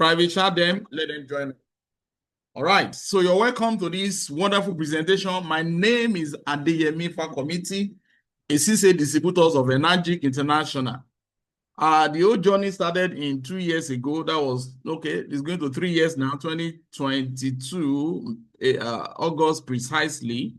Private chat them, let them join. All right, so you're welcome to this wonderful presentation. My name is Adeyemi Fakomiti, a CCA Distributors of Energic International. The whole journey started in 2 years ago. That was, okay, it's going to 3 years now, 2022, August precisely.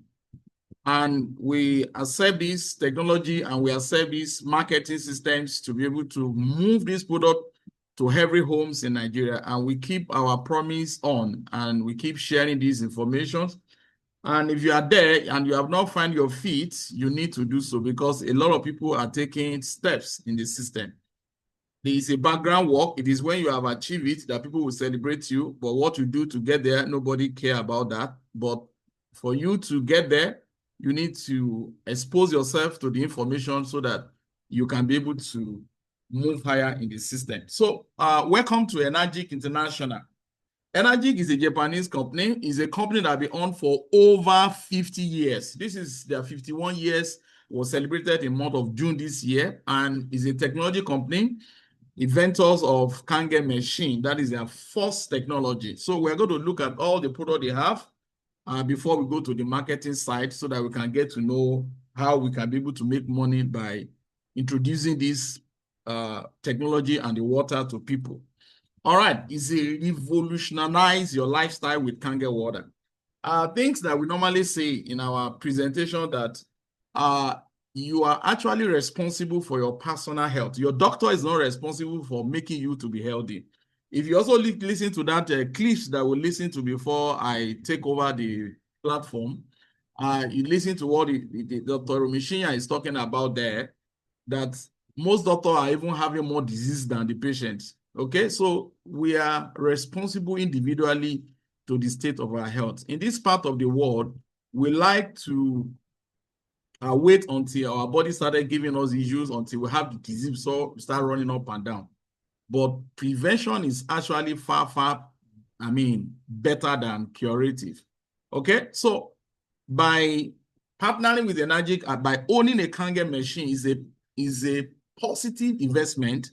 And we accept this technology and we accept these marketing systems to be able to move this product to every homes in Nigeria. And we keep our promise on and we keep sharing these information. And if you are there and you have not found your feet, you need to do so because a lot of people are taking steps in the system. There is a background work. It is when you have achieved it that people will celebrate you. But what you do to get there, nobody care about that. But for you to get there, you need to expose yourself to the information so that you can be able to move higher in the system. So welcome to Energic International. Energic is a Japanese company. It's a company that has been on for over 50 years. This is their 51 years, was celebrated in the month of June this year, and is a technology company, inventors of Kangen machine. That is their first technology. So we're going to look at all the products they have before we go to the marketing side so that we can get to know how we can be able to make money by introducing this technology and the water to people. All right, it's a revolutionize your lifestyle with Kangen water. Things that we normally say in our presentation that you are actually responsible for your personal health. Your doctor is not responsible for making you to be healthy. If you also listen to that clips that we listened to before I take over the platform, you listen to what the Dr. Romishinya is talking about there, that most doctors are even having more disease than the patients. Okay, so we are responsible individually to the state of our health. In this part of the world, we like to wait until our body started giving us issues until we have the disease, so we start running up and down. But prevention is actually far, better than curative. Okay, so by partnering with Energic, by owning a Kangen machine is a positive investment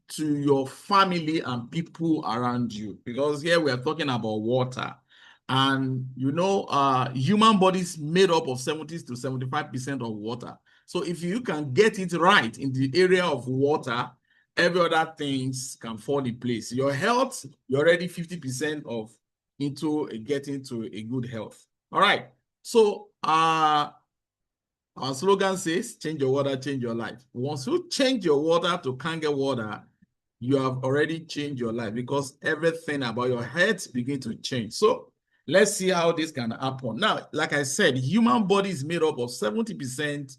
to your family and people around you, because here we are talking about water. And you know, human body is made up of 70 to 75% of water. So if you can get it right in the area of water, every other things can fall in place. Your health, you're already 50% of into getting to a good health. All right. So our slogan says, change your water, change your life. Once you change your water to Kangen water, you have already changed your life because everything about your health begins to change. So let's see how this can happen. Now, like I said, human body is made up of 70%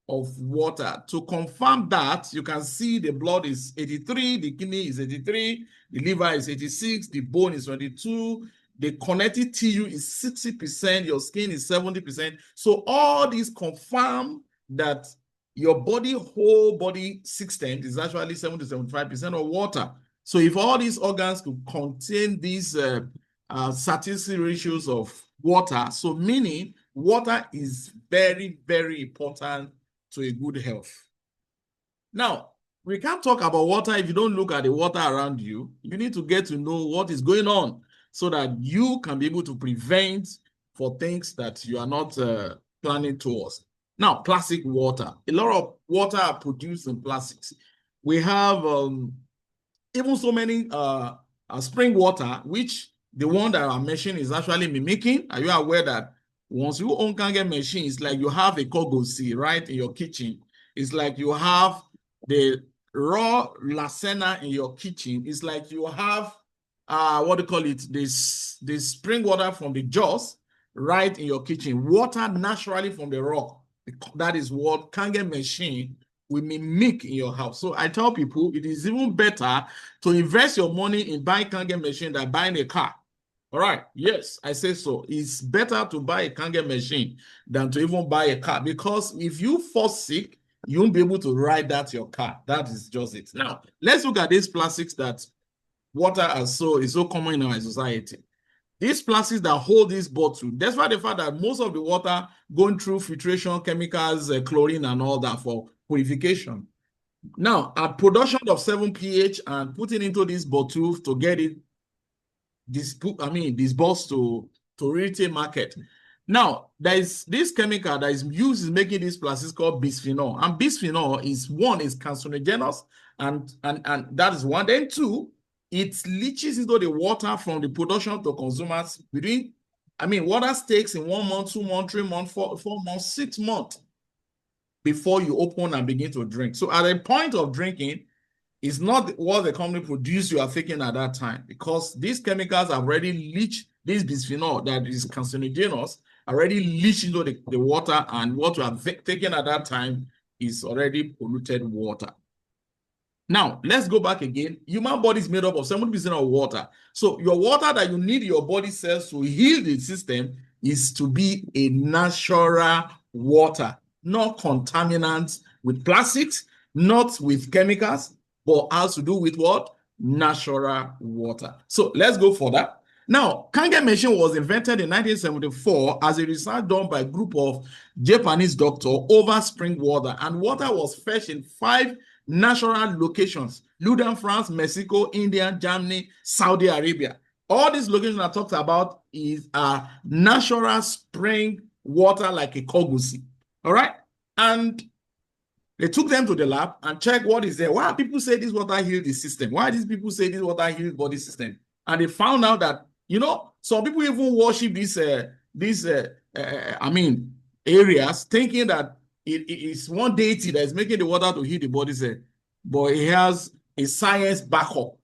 of water. To confirm that, you can see the blood is 83, the kidney is 83, the liver is 86, the bone is 22, the connective tissue is 60%, your skin is 70%. So all these confirm that your whole body system is actually 70 to 75% of water. So if all these organs could contain these statistical ratios of water, so meaning water is very, very important to a good health. Now, we can't talk about water if you don't look at the water around you. You need to get to know what is going on so that you can be able to prevent for things that you are not planning towards. Now, plastic water. A lot of water are produced in plastics. We have even so many spring water, which the one that I'm mentioning is actually mimicking. Are you aware that once you own Kangen machine, it's like you have a kogosi right in your kitchen. It's like you have the raw lasena in your kitchen. It's like you have what do you call it? This spring water from the jaws right in your kitchen. Water naturally from the rock. That is what Kangen machine will mimic in your house. So I tell people it is even better to invest your money in buying Kangen machine than buying a car. All right. Yes, I say so. It's better to buy a Kangen machine than to even buy a car, because if you fall sick, you won't be able to ride that your car. That is just it. Now, let's look at these plastics that water is so common in our society. These plastics that hold this bottle, despite the fact that most of the water going through filtration, chemicals, chlorine and all that for purification. Now, at production of 7 pH and putting into this bottle to get it disbursed to retail market. Now, there is this chemical that is used in making these plastics called bisphenol. And bisphenol is carcinogenous, and that is one. Then two, it leaches into the water from the production to consumers within, water takes in 1 month, 2 months, 3 months, 4 months, 6 months before you open and begin to drink. So at the point of drinking, it's not what the company produced you are taking at that time, because these chemicals have already leached, this bisphenol that is carcinogenous already leached into the water, and what you are taking at that time is already polluted water. Now, let's go back again. Human body is made up of 70% of water. So your water that you need your body cells to heal the system is to be a natural water, not contaminants with plastics, not with chemicals, but has to do with what? Natural water. So let's go further. Now, Kangen machine was invented in 1974 as a research done by a group of Japanese doctors over spring water, and water was fetched in 5 natural locations: Ludan, France, Mexico, India, Germany, Saudi Arabia. All these locations I talked about is natural spring water, like a kogusi. All right? And they took them to the lab and checked what is there. Why people say this water heals the system? Why these people say this water heals body system? And they found out that, some people even worship these areas, thinking that it's one deity that is making the water to heal the body cell. But it has a science backup.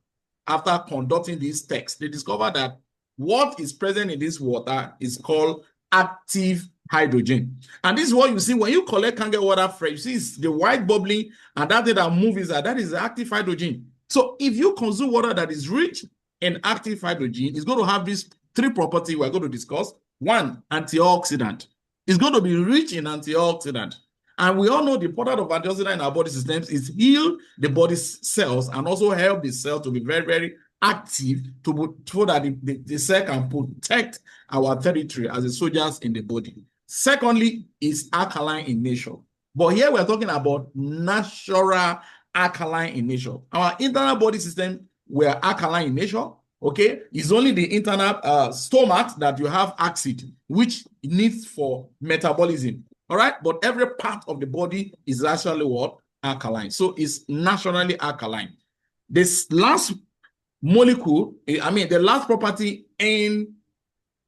After conducting these tests, they discovered that what is present in this water is called active hydrogen. And this is what you see when you collect Kangen water fresh. You see it's the white bubbling, and that thing that moves that is active hydrogen. So if you consume water that is rich in active hydrogen, it's going to have these 3 properties we're going to discuss. 1, antioxidant. It's going to be rich in antioxidant. And we all know the product of antioxidant in our body systems is heal the body cells and also help the cell to be very, very active so that the cell can protect our territory as the soldiers in the body. Secondly, is alkaline in nature. But here we're talking about natural alkaline in nature. Our internal body system were alkaline in nature. Okay, it's only the internal stomach that you have acid, which needs for metabolism. All right, but every part of the body is actually what? Alkaline. So it's naturally alkaline. This last molecule, the last property in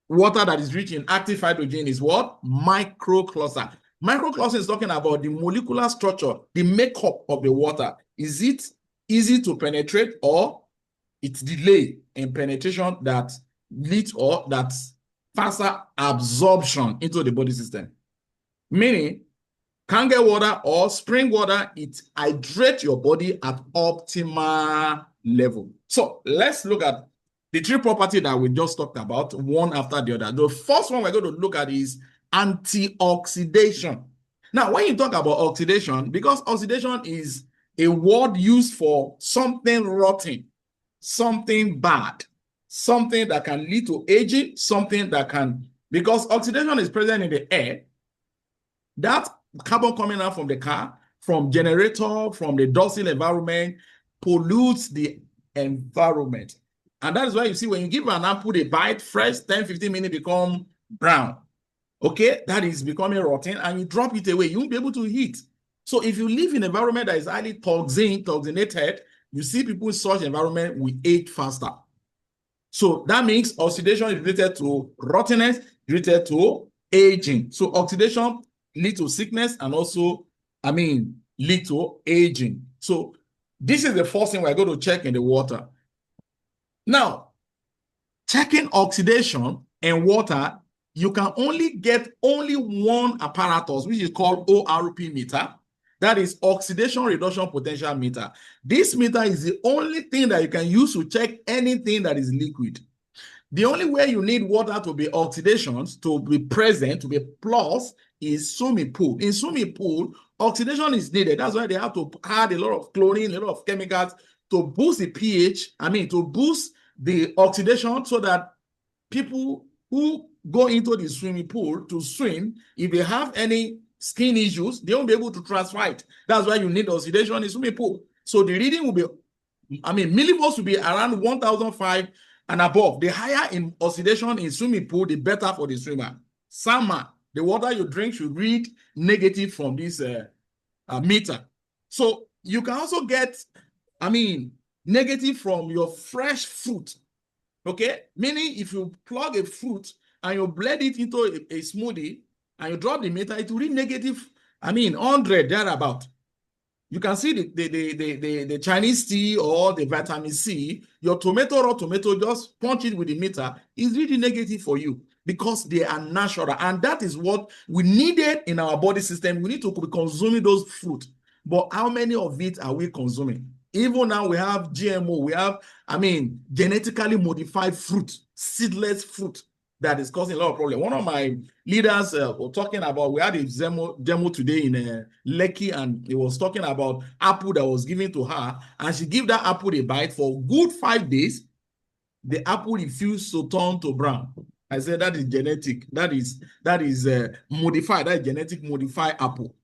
water that is rich in active hydrogen is what? Microcluster. Microcluster is talking about the molecular structure, the makeup of the water. Is it easy to penetrate, or it's delay in penetration that leads or that faster absorption into the body system? Meaning, Kangen water or spring water, it hydrates your body at optimal level. So let's look at the 3 properties that we just talked about, one after the other. The first one we're going to look at is antioxidation. Now, when you talk about oxidation, because oxidation is a word used for something rotten, something bad, something that can lead to aging, something that can, because oxidation is present in the air, that carbon coming out from the car, from generator, from the docile environment, pollutes the environment. And that is why you see when you give an apple a bite, fresh, 10, 15 minutes become brown. Okay, that is becoming rotten, and you drop it away, you won't be able to eat. So if you live in an environment that is highly toxinated, you see people in such environment will age faster. So that means oxidation is related to rottenness, related to aging. So oxidation leads to sickness and also, lead to aging. So this is the first thing we're going to check in the water. Now, checking oxidation in water, you can only get one apparatus, which is called ORP meter. That is oxidation reduction potential meter. This meter is the only thing that you can use to check anything that is liquid. The only way you need water to be oxidations, to be present, to be plus, is swimming pool. In swimming pool, oxidation is needed. That's why they have to add a lot of chlorine, a lot of chemicals to boost the pH, to boost the oxidation, so that people who go into the swimming pool to swim, if they have any skin issues, they won't be able to transfer it. That's why you need oxidation in swimming pool. So the reading will be, millivolts will be around 1,005 and above. The higher in oxidation in swimming pool, the better for the swimmer. Salmon, the water you drink should read negative from this meter. So you can also get, negative from your fresh fruit. Okay, meaning if you plug a fruit and you blend it into a smoothie and you drop the meter, it will read negative, 100 thereabout. You can see the Chinese tea or the vitamin C, your raw tomato, just punch it with the meter, is really negative for you because they are natural. And that is what we needed in our body system. We need to be consuming those fruit. But how many of it are we consuming? Even now we have GMO, we have, genetically modified fruit, seedless fruit that is causing a lot of problems. One of my leaders were talking about, we had a demo today in Lekki, and he was talking about apple that was given to her, and she gave that apple a bite for good 5 days. The apple refused to turn to brown. I said that is genetic. That is modified. That is genetic modified apple.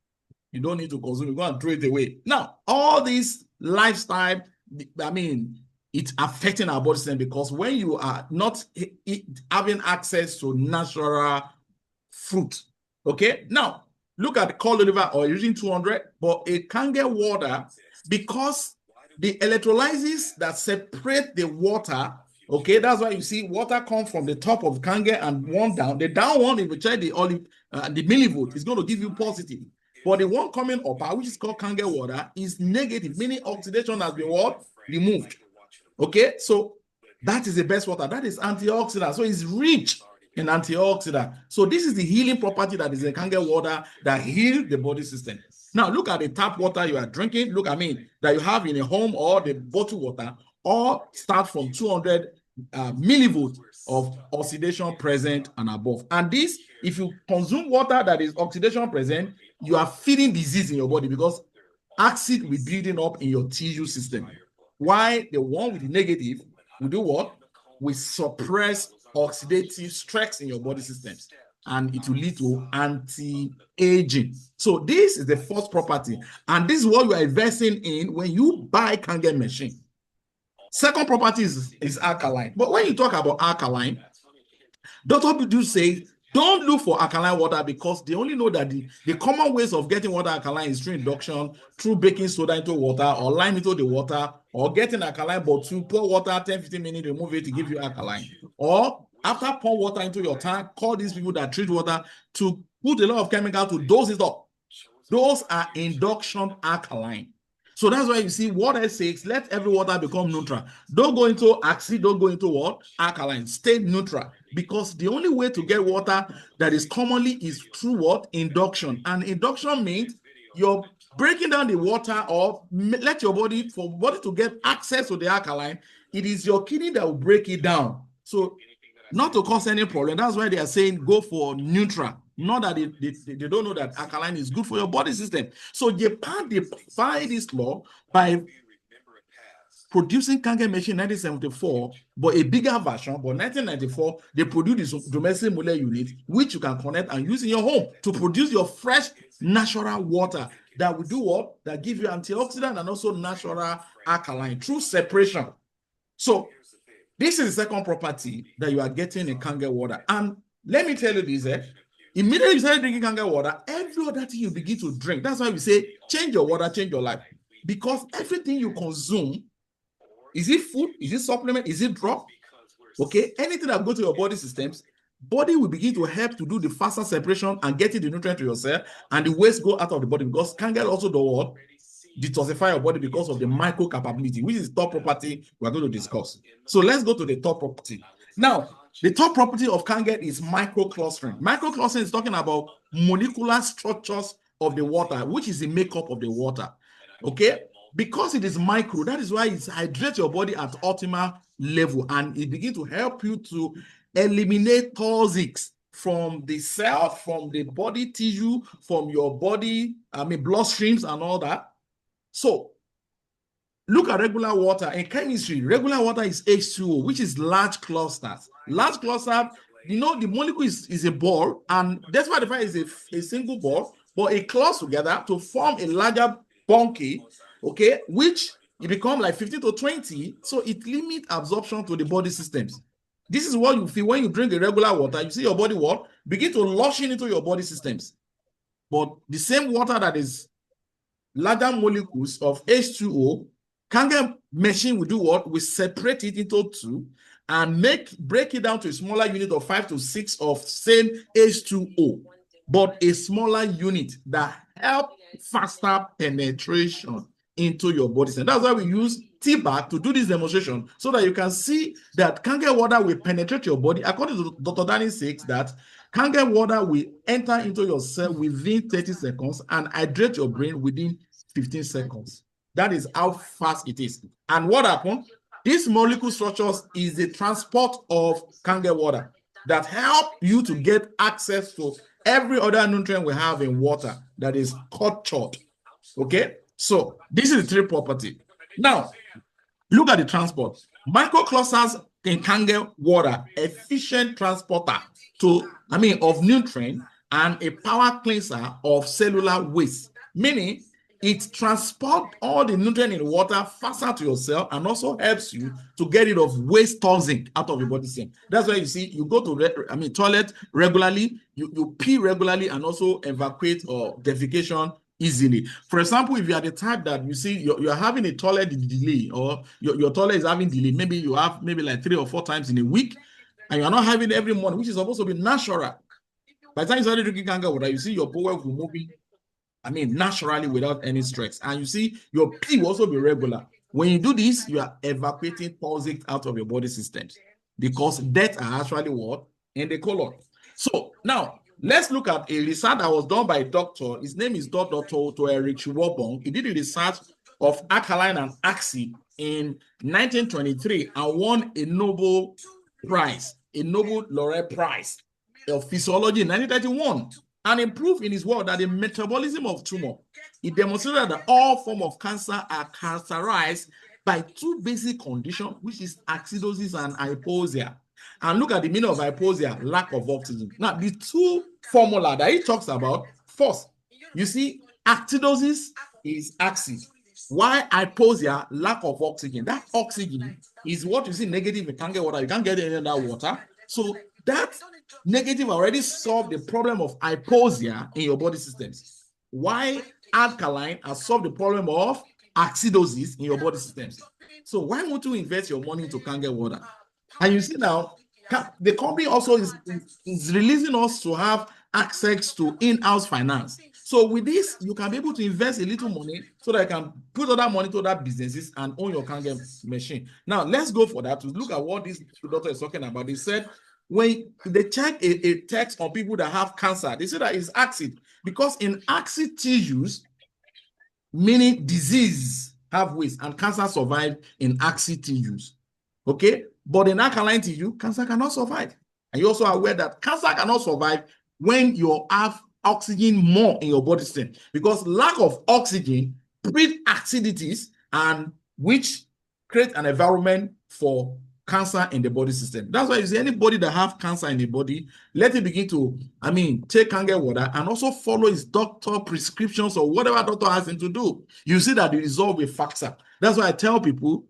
You don't need to consume it. Go and throw it away. Now, all this lifestyle, it's affecting our body system because when you are not having access to natural fruit, okay? Now, look at the cod liver oil using 200, but a Kangen water, because the electrolysis that separate the water, okay, that's why you see water come from the top of Kangen and one down. The down one, if you check the millivolt, is going to give you positive. But the one coming up, which is called Kangen water, is negative, meaning oxidation has been what? Removed. Okay, so that is the best water. That is antioxidant. So it's rich in antioxidant. So this is the healing property that is in Kangen water that heals the body system. Now look at the tap water you are drinking. Look, that you have in a home or the bottled water, all start from 200 millivolts of oxidation present and above. And this, if you consume water that is oxidation present, you are feeding disease in your body because acid will be building up in your tissue system. Why the one with the negative will do what? We suppress oxidative stress in your body systems, and it will lead to anti-aging. So this is the first property, and this is what you are investing in when you buy Kangen machine. Second property is alkaline. But when you talk about alkaline, Dr. do say don't look for alkaline water because they only know that the common ways of getting water alkaline is through induction, through baking soda into water or lime into the water, or getting alkaline but to pour water 10-15 minutes, remove it to give you alkaline. Or after pour water into your tank, call these people that treat water to put a lot of chemical to dose it up. Those are induction alkaline. So that's why you see water says, let every water become neutral. Don't go into acid, don't go into what? Alkaline. Stay neutral. Because the only way to get water that is commonly is through what? Induction. And induction means you're breaking down the water or let your body, for body to get access to the alkaline, it is your kidney that will break it down. So not to cause any problem. That's why they are saying go for neutral. Not that they don't know that alkaline is good for your body system. So Japan defied this law by producing Kangen machine in 1974, but a bigger version. But 1994, they produced this domestic molar unit, which you can connect and use in your home to produce your fresh natural water that will do what? That give you antioxidant and also natural alkaline through separation. So this is the second property that you are getting in Kangen water. And let me tell you this, immediately you start drinking Kangen water, every other thing you begin to drink. That's why we say, change your water, change your life. Because everything you consume, is it food, is it supplement, is it drug? Okay, anything that goes to your body systems, body will begin to help to do the faster separation and getting the nutrient to your cell, and the waste go out of the body because Kangen also do what? Detoxify your body because of the micro capability, which is the top property we're going to discuss. So let's go to the top property. Now, the top property of Kangen is microclustering. Microclustering is talking about molecular structures of the water, which is the makeup of the water. Okay? Because it is micro, that is why it hydrates your body at optimal level, and it begins to help you to eliminate toxics from the cell, from the body tissue, from your body, blood streams and all that. So, look at regular water. In chemistry, regular water is H2O, which is large clusters. Large cluster, the molecule is a ball, and that's why the fact is a single ball, but it clusters together to form a larger bunky, okay, which it becomes like 15 to 20. So it limits absorption to the body systems. This is what you feel when you drink a regular water. You see your body what? Begin to lush into your body systems. But the same water that is larger molecules of H2O, Kangen machine will do what? We separate it into two and break it down to a smaller unit of 5 to 6 of same H2O, but a smaller unit that help faster penetration into your body. And that's why we use T-bag to do this demonstration, so that you can see that Kangen water will penetrate your body. According to Dr. Danny says that Kangen water will enter into your cell within 30 seconds and hydrate your brain within 15 seconds. That is how fast it is. And what happened? These molecule structures is the transport of Kangen water that help you to get access to every other nutrient we have in water that is cultured. Okay? So this is the three property. Now, look at the transport. Microclusters in Kangen water, efficient transporter of nutrient and a power cleanser of cellular waste, meaning it transports all the nutrient in the water faster to your cell and also helps you to get rid of waste toxin out of your body system. That's why you see you go to toilet regularly, you pee regularly and also evacuate or defecation easily. For example, if you are the type that you see you're having a toilet delay, or your toilet is having delay, maybe you have like 3 or 4 times in a week and you're not having it every morning, which is supposed to be natural. By the time you start drinking Kangen water, you see your bowel will moving naturally without any stress. And you see your pee will also be regular. When you do this, you are evacuating toxic out of your body systems, because death are actually what? In the colon. So now let's look at a research that was done by a doctor. His name is Dr. Eric Schwabong. He did a research of alkaline and acid in 1923 and won a Nobel Prize, a Nobel laureate prize of physiology in 1931. And improved in his work that the metabolism of tumor. He demonstrated that all forms of cancer are characterized by 2 basic conditions, which is acidosis and hypoxia. And look at the meaning of hypoxia, lack of oxygen. Now, the 2 formula that he talks about, first, you see, acidosis is acid, while hypoxia, lack of oxygen. That oxygen is what you see negative in Kangen water. You can't get any of that water. So that negative already solved the problem of hypoxia in your body systems. Why alkaline has solved the problem of acidosis in your body systems. So why won't you invest your money into Kangen water? And you see now, the company also is releasing us to have access to in-house finance. So with this, you can be able to invest a little money so that you can put other money to other businesses and own your Kangen machine. Now, let's go for that to look at what this doctor is talking about. He said, when they check a text on people that have cancer, they say that it's acid, because in acid tissues, meaning disease have waste and cancer survive in acid tissues. Okay, but in alkaline tissue, cancer cannot survive. And you also are aware that cancer cannot survive when you have oxygen more in your body system, because lack of oxygen breeds acidities, and which create an environment for cancer in the body system. That's why you see anybody that have cancer in the body, let it begin to, take Kangen water and also follow his doctor prescriptions or whatever doctor has him to do. You see that the result will faster. That's why I tell people,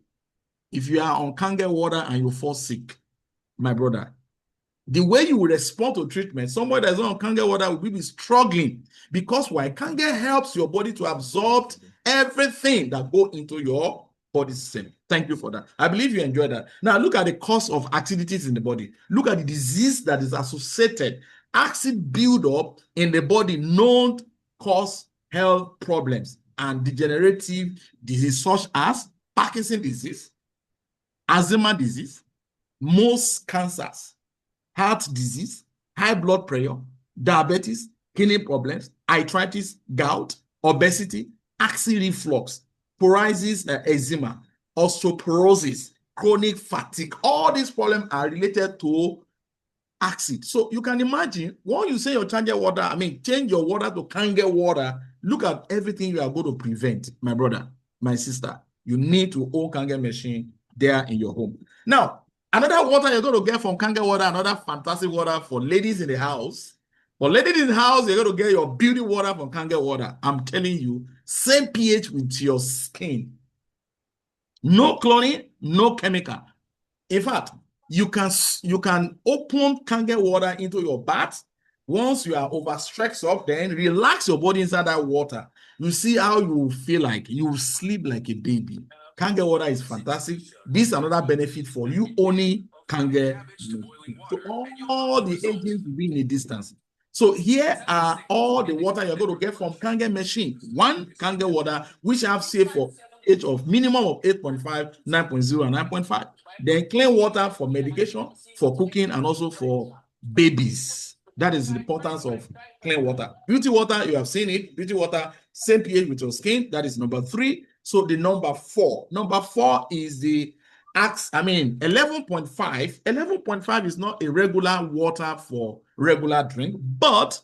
if you are on Kangen water and you fall sick, my brother, the way you will respond to treatment, somebody that's on Kangen water will be struggling, because why? Kangen helps your body to absorb everything that go into your body system. Thank you for that. I believe you enjoyed that. Now look at the cause of acidities in the body. Look at the disease that is associated. Acid buildup in the body known cause health problems and degenerative disease such as Parkinson's disease, Alzheimer's disease, most cancers, heart disease, high blood pressure, diabetes, kidney problems, arthritis, gout, obesity, acid reflux, psoriasis, eczema, osteoporosis, chronic fatigue. All these problems are related to acid. So you can imagine, when you say you change your water, change your water to Kangen water, look at everything you are going to prevent, my brother, my sister. You need to own Kangen machine there in your home. Now, another water you're going to get from Kangen water, another fantastic water for ladies in the house. For ladies in the house, you're going to get your beauty water from Kangen water. I'm telling you, same pH with your skin. No chlorine, no chemical. In fact, you can open Kangen water into your bath. Once you are overstretched up, then relax your body inside that water. You see how you feel like you sleep like a baby. Kangen water is fantastic. This is another benefit for you owning Kangen. So all the agents will be in a distance. So here are all the water you're going to get from Kangen machine. One Kangen water, which have saved for age of minimum of 8.5, 9.0, and 9.5. Then clean water for medication, for cooking, and also for babies. That is the importance of clean water. Beauty water, you have seen it. Beauty water, same pH with your skin. That is number 3. So the number 4. Number 4 is the 11.5. 11.5 is not a regular water for regular drink, but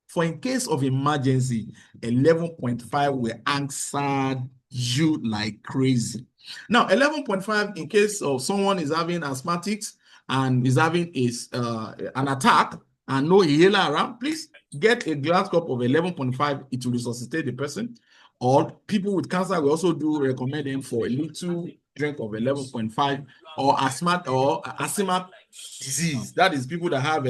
for in case of emergency, 11.5 will answer you like crazy. Now, 11.5, in case of someone is having asthmatics and is having an attack and no inhaler around, please get a glass cup of 11.5. It will resuscitate the person. Or people with cancer, we also do recommend them for a little drink of 11.5, or asthma disease. That is people that have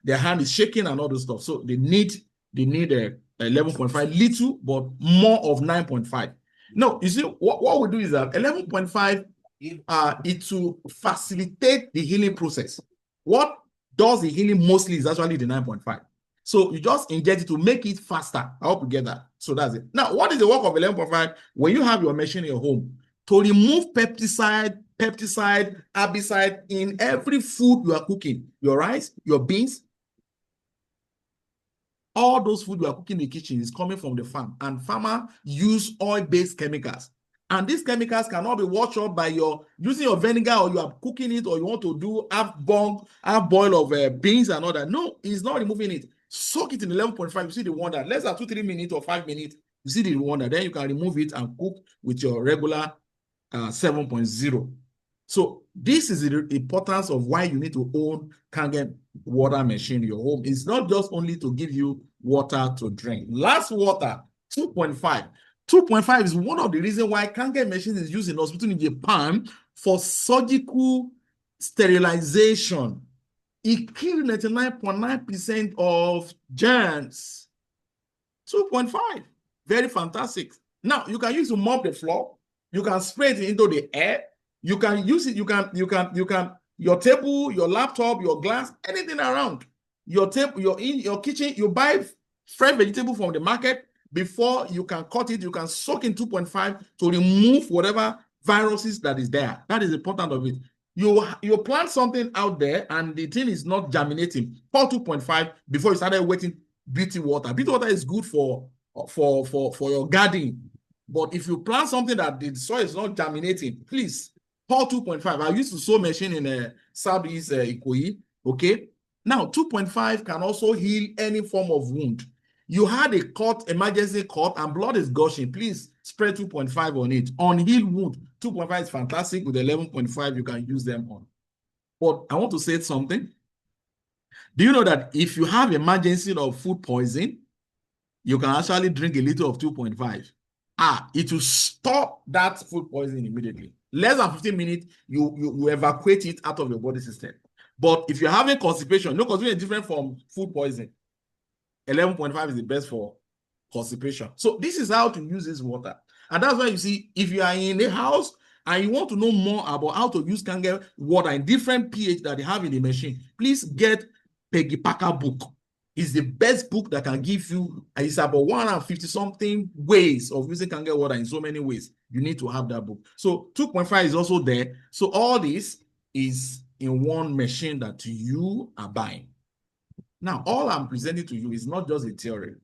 their hand is shaking and all this stuff. So they need 11.5 little, but more of 9.5. No, you see, what we do is that 11.5, it will facilitate the healing process. What does the healing mostly is actually the 9.5. So you just inject it to make it faster. I hope you get that. So that's it. Now, what is the work of 11.5? When you have your machine in your home, to remove pesticide, herbicide in every food you are cooking, your rice, your beans, all those food you are cooking in the kitchen is coming from the farm, and farmers use oil-based chemicals. And these chemicals cannot be washed up by using your vinegar, or you are cooking it, or you want to do half boil of beans and all that. No, it's not removing it. Soak it in 11.5. You see the wonder. Less than 2-3 minutes or 5 minutes. You see the wonder. Then you can remove it and cook with your regular 7.0. So this is the importance of why you need to own Kangen water machine in your home. It's not just only to give you water to drink. Last water, 2.5. 2.5 is one of the reasons why Kangen machine is used in hospital in Japan for surgical sterilization. It kills 99.9% of germs. 2.5, very fantastic. Now you can use to mop the floor. You can spray it into the air. You can use it. You can your table, your laptop, your glass, anything around your table. You're in your kitchen. You buy fresh vegetable from the market. Before you can cut it, you can soak in 2.5 to remove whatever viruses that is there. That is important of it. You plant something out there and the thing is not germinating. Pour 2.5 before you started wetting beauty water. Beauty water is good for your garden. But if you plant something that the soil is not germinating, please pour 2.5. I used to sow machine in Southeast Ikoyi. Okay. Now 2.5 can also heal any form of wound. You had a cut, emergency cut, and blood is gushing. Please spread 2.5 on it. On healed wound, 2.5 is fantastic. With 11.5, you can use them on. But I want to say something. Do you know that if you have emergency of food poisoning, you can actually drink a liter of 2.5? It will stop that food poisoning immediately. Less than 15 minutes, you evacuate it out of your body system. But if you're having constipation, no, constipation is different from food poisoning. 11.5 is the best for constipation. So this is how to use this water. And that's why you see, if you are in a house and you want to know more about how to use Kangen water in different pH that they have in the machine, please get Peggy Packer book. It's the best book that can give you, it's about 150 something ways of using Kangen water in so many ways. You need to have that book. So 2.5 is also there. So all this is in one machine that you are buying. Now, all I'm presenting to you is not just a theory.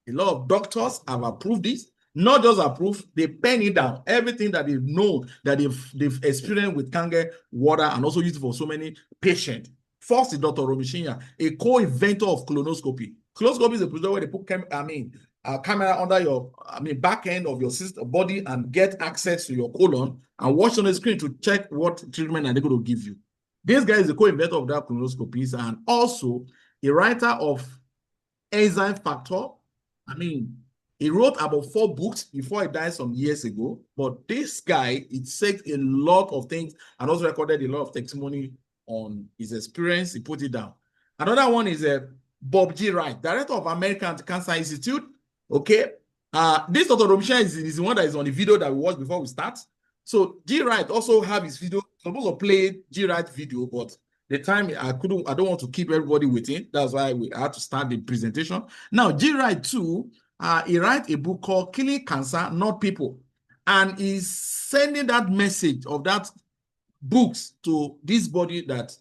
A lot of doctors have approved this, not just approved, they pen it down. Everything that they've known, that they've experienced with Kangen water and also used it for so many patients. First is Dr. Romishinya, a co-inventor of colonoscopy. Colonoscopy is a procedure where they put a camera under your back end of your body and get access to your colon and watch on the screen to check what treatment are they going to give you. This guy is the co-inventor of that colonoscopy and also a writer of enzyme factor. He wrote about 4 books before he died some years ago. But this guy, it said a lot of things and also recorded a lot of testimony on his experience. He put it down. Another one is Bob G. Wright, director of American Cancer Institute. Okay. This Dr. Romsha is the one that is on the video that we watched before we start. So G. Wright also have his video. I'm supposed to play G. Wright video, but the time I don't want to keep everybody waiting. That's why we had to start the presentation. Now, G. Wright too, he wrote a book called Killing Cancer, Not People. And he's sending that message of that books to this body that,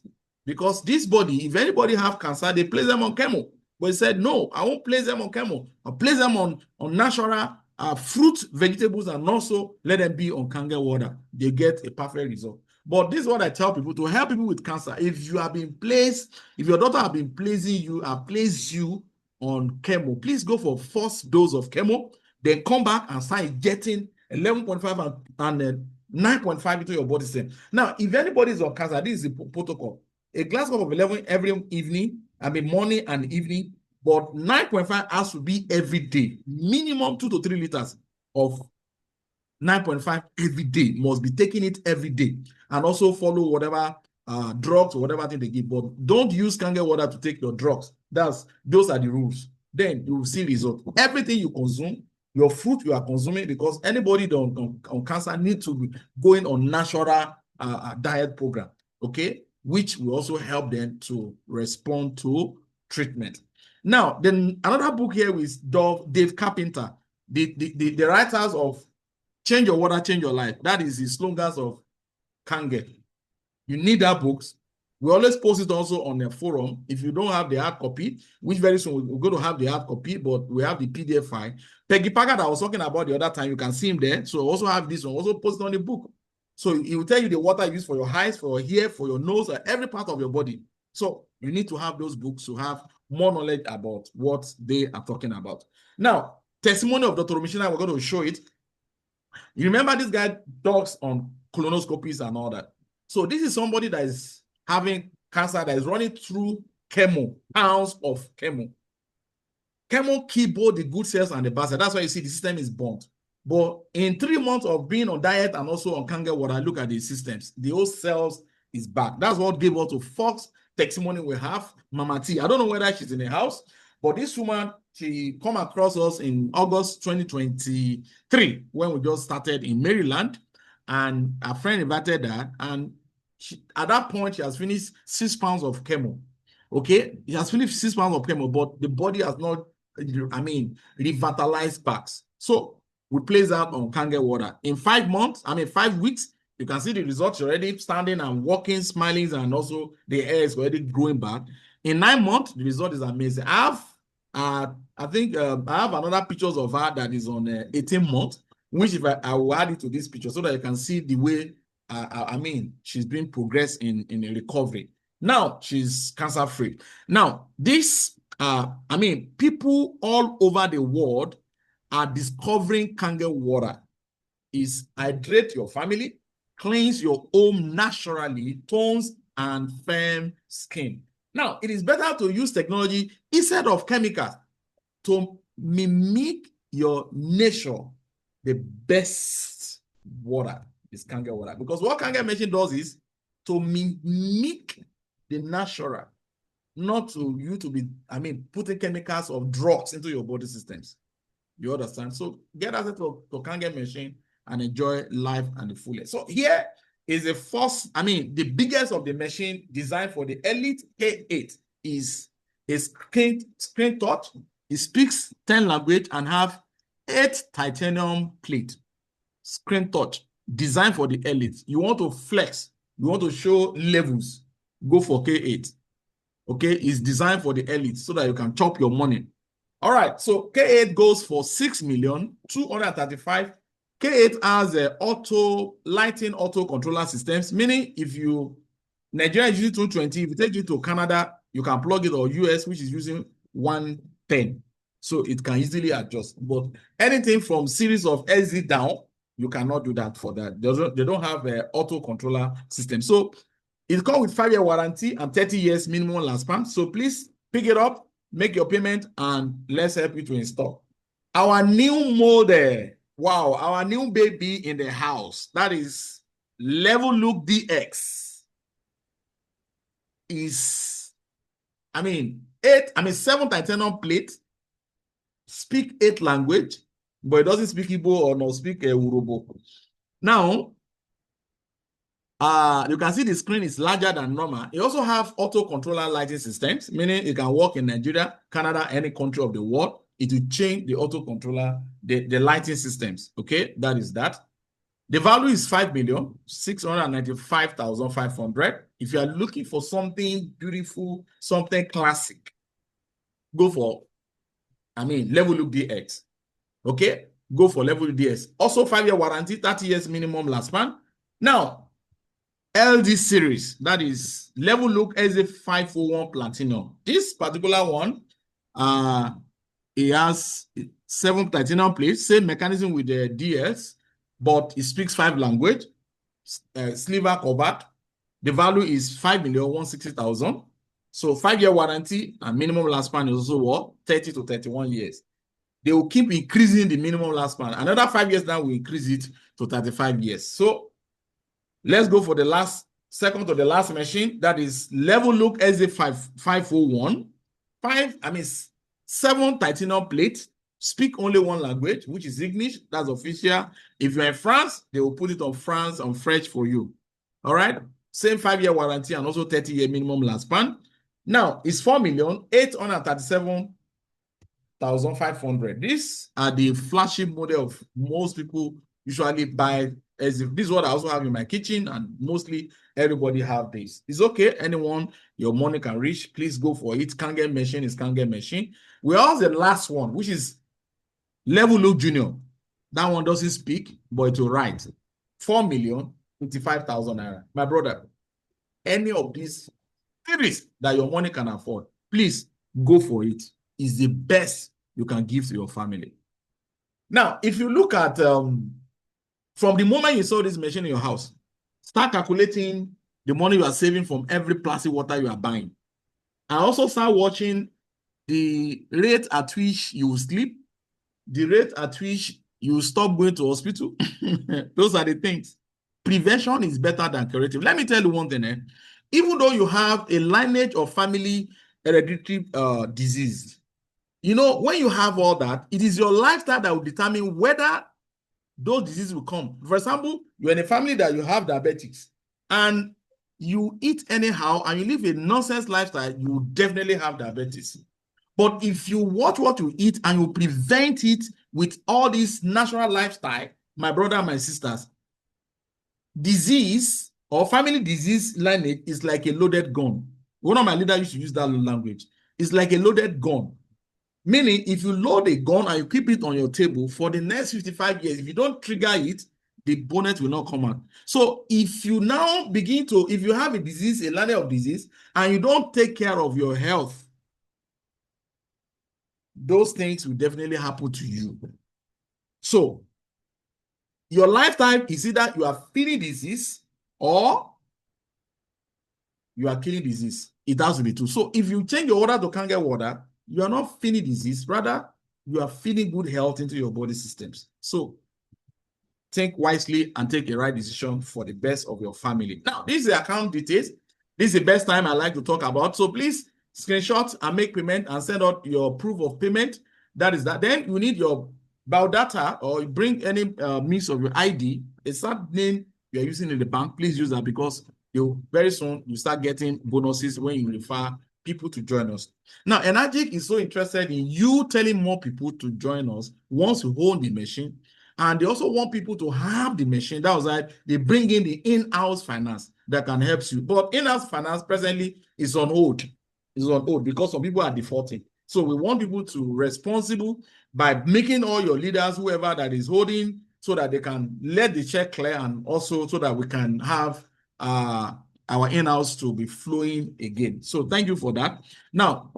because this body, if anybody have cancer, they place them on chemo. But he said, no, I won't place them on chemo. I'll place them on natural fruit, vegetables, and also let them be on Kangen water. They get a perfect result. But this is what I tell people to help people with cancer. If you have been placed, if your doctor have been placing you, placed you on chemo, please go for first dose of chemo, then come back and start getting 11.5 and 9.5 into your body system. Now, if anybody is on cancer, this is the protocol. A glass cup of 11 every evening, morning and evening, but 9.5 has to be every day. Minimum 2 to 3 liters of 9.5 every day. Must be taking it every day. And also follow whatever drugs or whatever thing they give. But don't use Kangen water to take your drugs. Those are the rules. Then you will see results. Everything you consume, your fruit you are consuming, because anybody on cancer needs to be going on natural diet program, okay, which will also help them to respond to treatment. Now, then another book here is Dave Carpenter, the writers of Change Your Water, Change Your Life. That is the slogans of Kangen. You need that books. We always post it also on the forum. If you don't have the hard copy, which very soon we're going to have the hard copy, but we have the PDF file. Peggy Packard, I was talking about the other time, you can see him there. So also have this one, also post it on the book. So it will tell you the water used for your eyes, for your hair, for your nose, or every part of your body. So you need to have those books to have more knowledge about what they are talking about. Now, testimony of Dr. Romishina, we're going to show it. You remember this guy talks on colonoscopies and all that. So this is somebody that is having cancer that is running through chemo, pounds of chemo. Chemo kill both the good cells and the bad cells. That's why you see the system is burnt. But in 3 months of being on diet and also on Kangen water, look at the systems. The whole cells is back. That's what gave us to Fox testimony we have. Mama T. I don't know whether she's in the house, but this woman, she come across us in August 2023 when we just started in Maryland, and a friend invited her, and at that point, she has finished 6 pounds of chemo. Okay, she has finished 6 pounds of chemo, but the body has not, revitalized back. So we place that on Kangen water. In 5 months, 5 weeks, you can see the results already standing and walking, smiling, and also the hair is already growing back. In 9 months, the result is amazing. I have another pictures of her that is on 18 months, which if I will add it to this picture so that you can see the way, she's been progressed in a recovery. Now she's cancer free. Now this, people all over the world are discovering Kangen water is hydrate your family, cleanse your home naturally, tones and firm skin. Now, it is better to use technology instead of chemicals to mimic your nature. The best water is Kangen water, because what Kangen machine does is to mimic the natural, not to you to be, putting chemicals or drugs into your body systems. You understand? So get access to Kangen machine and enjoy life and the fullest. So here is the first, the biggest of the machine designed for the Elite K8 is a screen touch. It speaks 10 language and have 8 titanium plate. Screen touch, designed for the elite. You want to flex, you want to show levels, go for K8. Okay, it's designed for the elite so that you can chop your money. All right, so K8 goes for 6,235,000. K8 has auto controller systems, meaning if Nigeria is using 220, if you take it to Canada, you can plug it, or US, which is using 110. So it can easily adjust. But anything from series of SZ down, you cannot do that for that. They don't have an auto controller system. So it comes with 5-year warranty and 30 years minimum lifespan. So please pick it up, make your payment, and let's help you to install. Our new model, wow, our new baby in the house, that is Level Look DX, is, 7 titanium plate, speak 8 language, but it doesn't speak Igbo or not speak Urobo. Now, you can see the screen is larger than normal. You also have auto controller lighting systems, meaning it can work in Nigeria, Canada, any country of the world. It will change the auto controller, the lighting systems. Okay, that is that. The value is 5,695,500. If you are looking for something beautiful, something classic, go for, Level Look DX. Okay, go for Level Look DX. Also 5-year warranty, 30 years minimum lifespan. Now, LD series, that is Level Look SA501 Platinum. This particular one, it has 7 platinum plates, same mechanism with the DS, but it speaks 5 language, sliver covered. The value is 5,160,000. So 5-year warranty and minimum lifespan is also what? 30 to 31 years. They will keep increasing the minimum lifespan. Another 5 years now, we increase it to 35 years. So let's go for the second to the last machine. That is Level Look SA501. 7 titanium plates, speak only 1 language, which is English. That's official. If you're in France, they will put it on French for you. All right. Same 5-year warranty and also 30-year minimum lifespan. Now it's 4,837,500. These are the flagship model of most people usually buy. As if this is what I also have in my kitchen, and mostly everybody have this. It's okay. Anyone your money can reach, please go for it. Kangen machine is Kangen machine. We have the last one, which is Level Look Junior. That one doesn't speak, but it will write. 4,055,000 naira. My brother, any of these series that your money can afford, please go for it. It's the best you can give to your family. Now, if you look at from the moment you saw this machine in your house, start calculating the money you are saving from every plastic water you are buying. And also start watching the rate at which you will sleep, the rate at which you stop going to hospital. Those are the things. Prevention is better than curative. Let me tell you one thing. Even though you have a lineage of family hereditary disease, when you have all that, it is your lifestyle that will determine whether those diseases will come. For example, you're in a family that you have diabetics and you eat anyhow and you live a nonsense lifestyle, you will definitely have diabetes. But if you watch what you eat and you prevent it with all this natural lifestyle, my brother and my sisters, disease or family disease lineage is like a loaded gun. One of my leaders used to use that language. It's like a loaded gun. Meaning, if you load a gun and you keep it on your table for the next 55 years, if you don't trigger it, the bonnet will not come out. So if you now if you have a disease, a line of disease, and you don't take care of your health, those things will definitely happen to you. So your lifetime is either you are feeding disease or you are killing disease. It has to be two. So if you change your water to Kangen water, you are not feeding disease, rather you are feeding good health into your body systems. So think wisely and take a right decision for the best of your family. Now, this is the account details. This is the best time I like to talk about. So please screenshot and make payment and send out your proof of payment. That is that. Then you need your biodata or you bring any means of your ID, a certain name you are using in the bank. Please use that because very soon you start getting bonuses when you refer people to join us. Now, Energic is so interested in you telling more people to join us once you own the machine. And they also want people to have the machine. That was like they bring in the in-house finance that can help you. But in-house finance presently is on hold. It's on hold because some people are defaulting. So we want people to be responsible by making all your leaders, whoever that is holding, so that they can let the check clear and also so that we can have our in-house to be flowing again. So thank you for that. Now,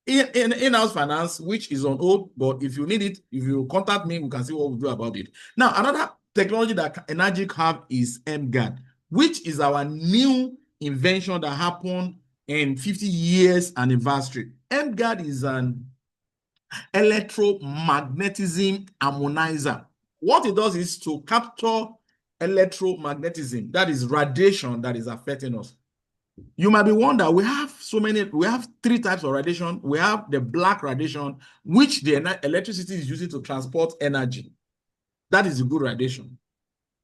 in-house finance, which is on hold, but if you need it, if you contact me, we can see what we do about it. Now, another technology that Energic have is MGAD, which is our new invention that happened in 50 years anniversary. MGAD is an electromagnetism harmonizer. What it does is to capture electromagnetism, that is radiation that is affecting us. You might be wondering, we have three types of radiation. We have the black radiation, which the electricity is using to transport energy. That is a good radiation.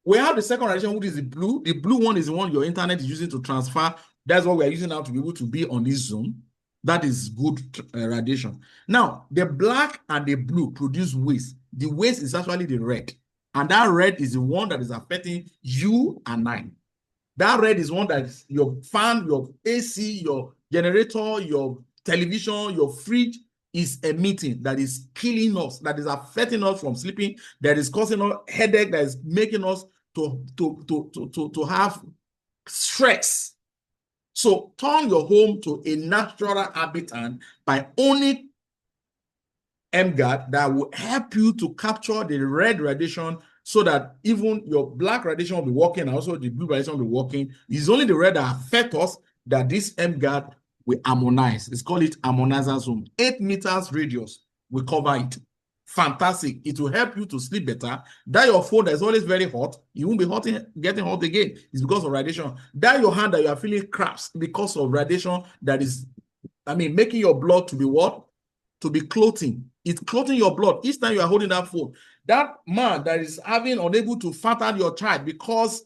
We have the second radiation, which is the blue. The blue one is the one your internet is using to transfer. That's what we are using now to be able to be on this Zoom. That is good radiation. Now, the black and the blue produce waste. The waste is actually the red. And that red is the one that is affecting you and I. That red is one that is your fan, your AC, your generator, your television, your fridge is emitting, that is killing us, that is affecting us from sleeping, that is causing us headache, that is making us to have stress. So turn your home to a natural habitat by owning MGuard that will help you to capture the red radiation so that even your black radiation will be working and also the blue radiation will be working. It's only the red that affects us that this MGuard will harmonize. It's called it harmonizer zone. 8 meters radius will cover it. Fantastic. It will help you to sleep better. That your phone that is always very hot, you won't be getting hot again. It's because of radiation. That your hand that you are feeling cramps because of radiation that is, making your blood to be what? To be clotting. It's clotting your blood. Each time you are holding that phone, that man that is unable to father your child because,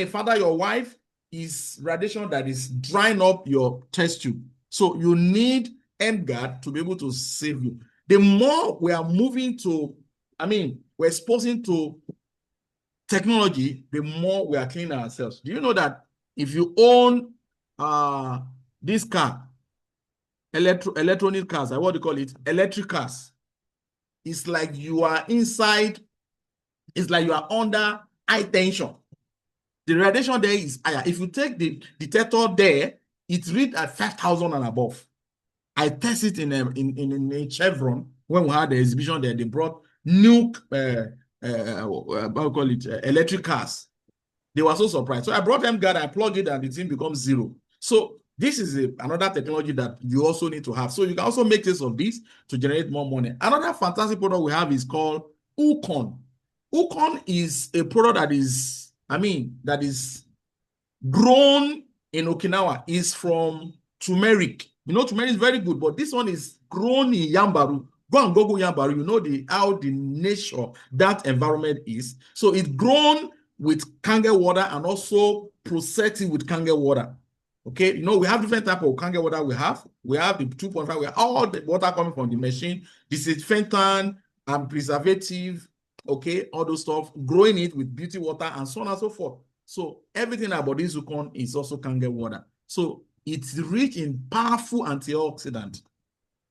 father your wife, is radiation that is drying up your test tube. So you need MGuard to be able to save you. The more we are moving to, we're exposing to technology, the more we are cleaning ourselves. Do you know that if you own this car, electronic cars, what do you call it? Electric cars. It's like you are inside, it's like you are under high tension. The radiation there is higher. If you take the detector there, it reads at 5,000 and above. I tested it in Chevron when we had the exhibition there. They brought new electric cars. They were so surprised. So I brought MGuard, I plug it, and the thing becomes zero. So this is another technology that you also need to have. So you can also make use of this to generate more money. Another fantastic product we have is called Ukon. Ukon is a product that is, that is grown in Okinawa. It's from turmeric. Turmeric is very good, but this one is grown in Yambaru. Go and Google Yambaru. You know how the nature, that environment is. So it's grown with Kangen water and also processed with Kangen water. Okay, we have different type of Kangen water. We have the 2.5. We have all the water coming from the machine, disinfectant and preservative. Okay, all those stuff, growing it with beauty water and so on and so forth. So everything about this Ukon is also Kangen water. So it's rich in powerful antioxidant.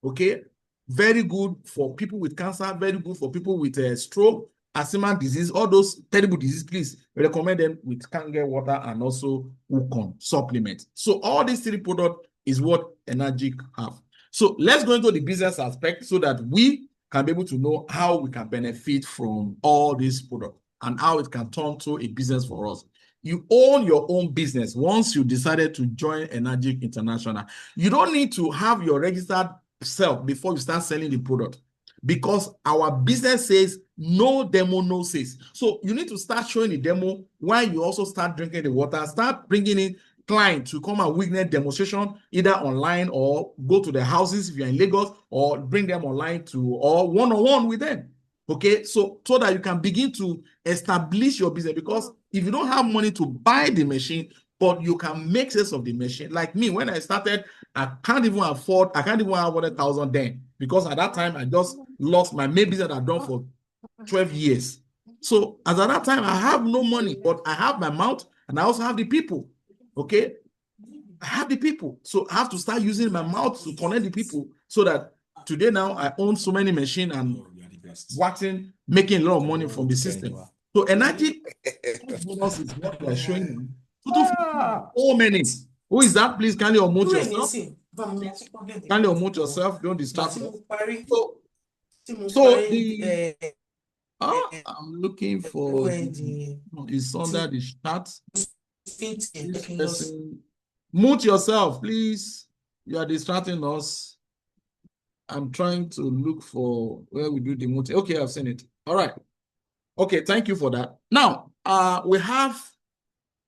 Okay, very good for people with cancer, very good for people with stroke, asthma disease, all those terrible diseases. Please recommend them with Kangen water and also Ukon supplement. So all these three products is what Energic have. So let's go into the business aspect so that we can be able to know how we can benefit from all these products and how it can turn to a business for us. You own your own business once you decided to join Energic International. You don't need to have your registered self before you start selling the product, because our business says no demo, no sales. So you need to start showing the demo while you also start drinking the water. Start bringing in clients to come and witness demonstration either online or go to the houses if you're in Lagos, or bring them online or one-on-one with them. Okay, so that you can begin to establish your business, because if you don't have money to buy the machine, but you can make sense of the machine. Like me, when I started, I can't even have 100,000 then, because at that time I just lost my main business I've done for 12 years. So as at that time, I have no money, but I have my mouth and I also have the people. Okay, I have the people, so I have to start using my mouth to connect the people, so that today now I own so many machines and making a lot of money from the system. So Energy bonus is what we are showing you. So many. Who is that? Please kindly unmute yourself. Kindly unmute yourself. Don't distract me. I'm looking for it's under the chat. This person, mute yourself, please. You are distracting us. I'm trying to look for where we do the multi. Okay, I've seen it. All right. Okay, thank you for that. Now, we have